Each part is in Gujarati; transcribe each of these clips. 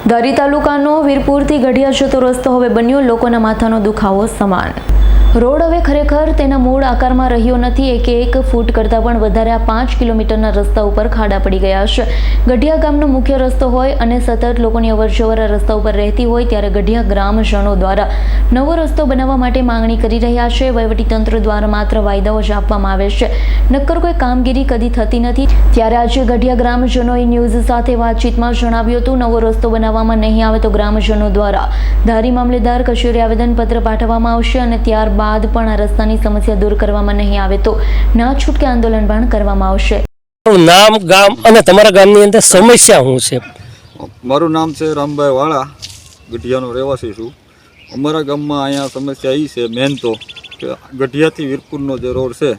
ધારી તાલુકાનો વીરપુરથી ગઢિયા જતો રસ્તો હવે બન્યો લોકોના માથાનો દુખાવો સમાન। રોડ હવે ખરેખર તેના મૂળ આકારમાં રહ્યો નથી। એક ફૂટ કરતાં પણ વધારે 5 કિલોમીટરના રસ્તા ઉપર ખાડા પડી ગયા છે। ગઢિયા ગામનો મુખ્ય રસ્તો હોય અને સતત લોકોની અવરજવર રસ્તા ઉપર રહેતી હોય ત્યારે ગઢિયા ગ્રામજનો દ્વારા નવો રસ્તો બનાવવા માટે માંગણી કરી રહ્યા છે। વહીવટીતંત્ર દ્વારા માત્ર વાયદાઓ જ આપવામાં આવે છે, નક્કર કોઈ કામગીરી કદી થતી નથી। ત્યારે આજે ગઢિયા ગ્રામજનોએ ન્યૂઝ સાથે વાતચીતમાં જણાવ્યું હતું, નવો રસ્તો બનાવવામાં નહીં આવે તો ગ્રામજનો દ્વારા ધારી મામલેદાર કચેરી આવેદનપત્ર પાઠવવામાં આવશે અને ત્યારબાદ પણ આ રસ્તાની સમસ્યા દૂર કરવામાં નહીં આવે તો ના છૂટકે આંદોલન પણ કરવામાં આવશે। નામ, ગામ અને તમારા ગામની અંદર સમસ્યા શું છે? મારું નામ છે રામભાઈ વાળા, ગઢિયાનો રહેવાસી છું। અમારા ગામમાં અહીંયા સમસ્યા એ છે મેન તો કે ગઢિયાથી વીરપુરનો જે રોડ છે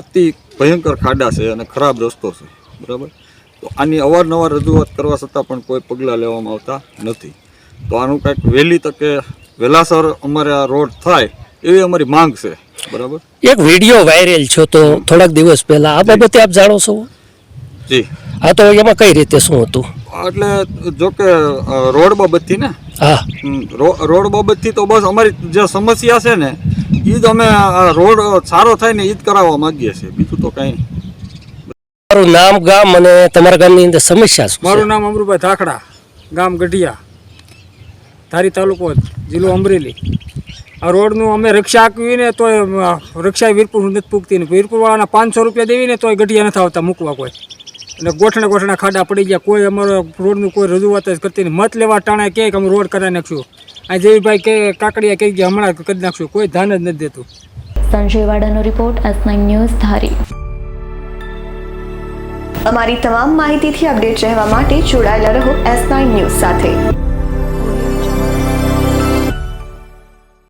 અતિ ભયંકર ખાડા છે અને ખરાબ રસ્તો છે, બરાબર। તો આની અવારનવાર રજૂઆત કરવા છતાં પણ કોઈ પગલાં લેવામાં આવતા નથી। તો આનું કંઈક વહેલી તકે વહેલાસર અમારે આ રોડ થાય એવી અમારી માંગ છે, બરાબર। એક વિડીયો વાયરલ છો તો થોડાક દિવસ પહેલા આ બાબતે આપ જાણો છો? જી હા, તો એમાં કઈ રીતે શું હતું? એટલે જો કે રોડ બાબતથી ને, હા, રોડ બાબતથી તો બસ અમારી જે સમસ્યા છે ને એ જ અમે રોડ સારો થાય ને એ જ કરાવવા માંગીએ છીએ, બીજું તો કંઈ। મારું નામ, ગામ અને તમારા ગામની અંદર સમસ્યા શું? મારું નામ અમરુભાઈ ધાખડા, ગામ ગઢિયા, ધારી તાલુકો, જિલ્લો અમરેલી। આ રોડનું અમે રક્ષા આપવી ને તો રક્ષા વીરપુર નથી પૂગતી ને, વીરપુરવાળાના 500 રૂપિયા દેવી ને તોય ગઢિયા નથી આવતા મૂકવા કોઈ, અને ગોઠણા ખાડા પડી ગયા। કોઈ અમારો રોડનું કોઈ રજૂઆત જ કરતી નહીં। મત લેવા ટાણા કહે કે અમે રોડ કરાવી નાખશું, આ જેવીભાઈ કે કાકડિયા કહી ગયા હમણાં કરી નાખશું, કોઈ ધ્યાન જ નથી દેતું। સંજય વાડાનો રિપોર્ટ, S9 ન્યૂઝ ધારી। અમારી તમામ માહિતીથી અપડેટ રહેવા માટે જોડાયેલા રહો S9 ન્યૂઝ સાથે।